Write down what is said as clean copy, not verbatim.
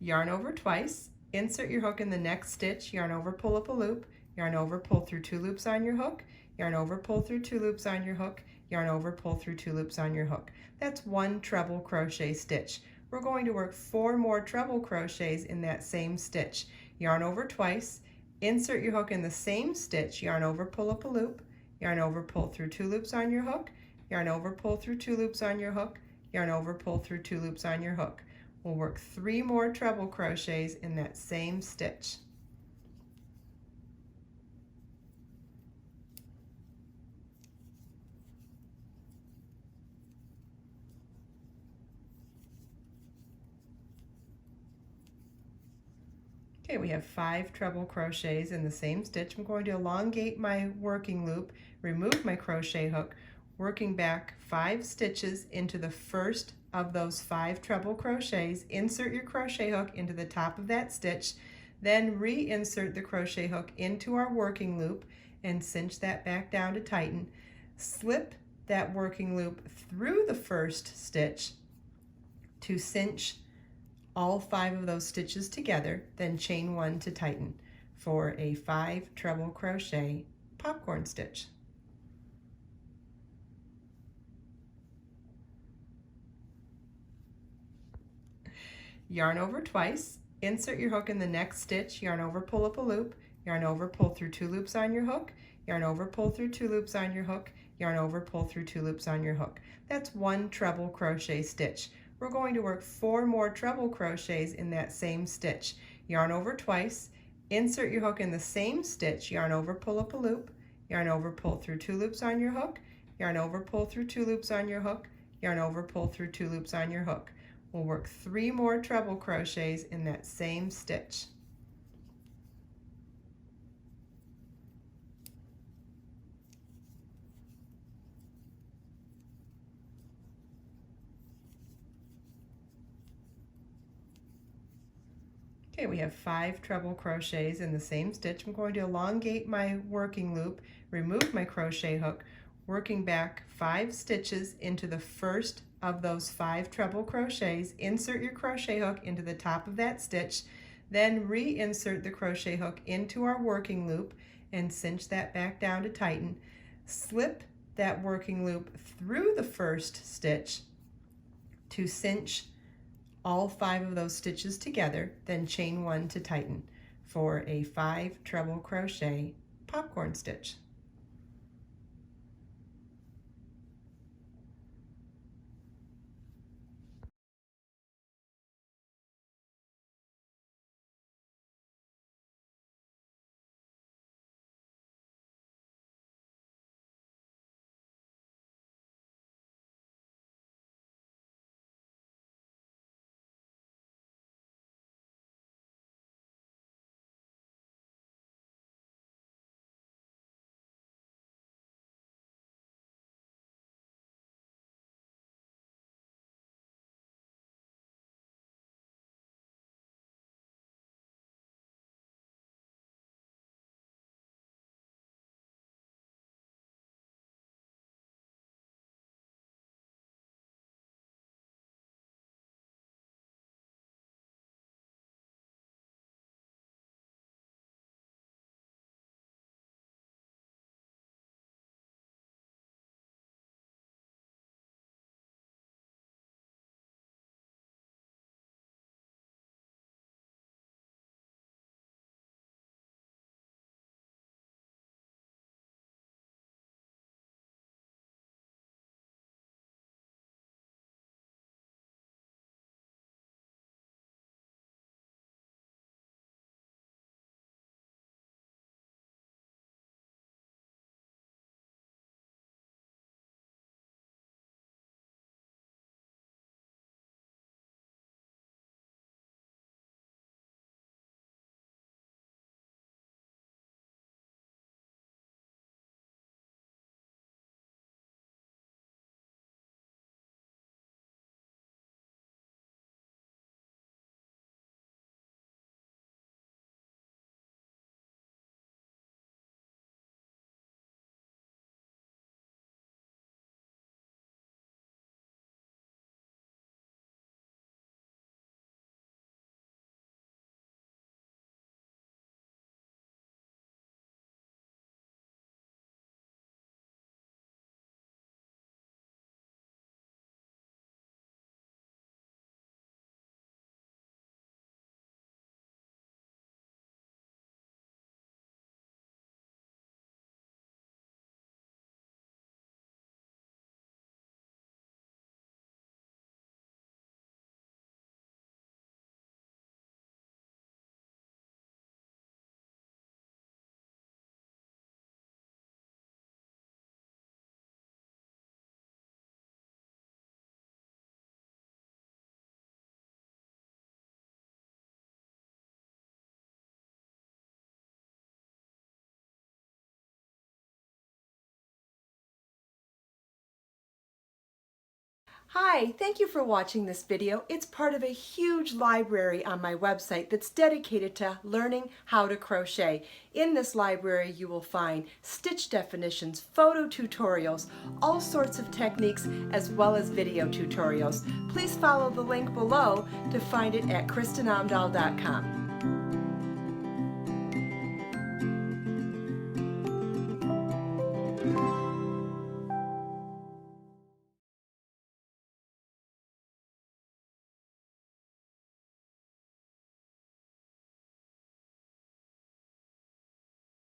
Yarn over twice, insert your hook in the next stitch, yarn over, pull up a loop, yarn over, pull through 2 loops on your hook, yarn over, pull through 2 loops on your hook, yarn over, pull through 2 loops on your hook. That's 1 treble crochet stitch. We're going to work 4 more treble crochets in that same stitch. Yarn over twice, insert your hook in the same stitch, yarn over, pull up a loop, yarn over, pull through 2 loops on your hook, yarn over, pull through 2 loops on your hook, yarn over, pull through 2 loops on your hook. We'll work 3 more treble crochets in that same stitch. Okay, we have 5 treble crochets in the same stitch. I'm going to elongate my working loop, remove my crochet hook, working back 5 stitches into the first of those 5 treble crochets. Insert your crochet hook into the top of that stitch, then reinsert the crochet hook into our working loop and cinch that back down to tighten. Slip that working loop through the first stitch to cinch all 5 of those stitches together, then chain 1 to tighten for a 5 treble crochet popcorn stitch. Yarn over twice, insert your hook in the next stitch, yarn over, pull up a loop, yarn over, pull through 2 loops on your hook, yarn over, pull through 2 loops on your hook, yarn over, pull through 2 loops on your hook. That's 1 treble crochet stitch. We're going to work 4 more treble crochets in that same stitch. Yarn over twice, insert your hook in the same stitch, yarn over, pull up a loop, yarn over, pull through 2 loops on your hook, yarn over, pull through 2 loops on your hook, yarn over, pull through 2 loops on your hook. We'll work 3 more treble crochets in that same stitch. Okay, we have 5 treble crochets in the same stitch. I'm going to elongate my working loop, remove my crochet hook, working back 5 stitches into the first of those 5 treble crochets. Insert your crochet hook into the top of that stitch, then reinsert the crochet hook into our working loop and cinch that back down to tighten. Slip that working loop through the first stitch to cinch all 5 of those stitches together, then chain 1 to tighten for a 5 treble crochet popcorn stitch. Hi, thank you for watching this video. It's part of a huge library on my website that's dedicated to learning how to crochet. In this library you will find stitch definitions, photo tutorials, all sorts of techniques, as well as video tutorials. Please follow the link below to find it at KristinOmdahl.com.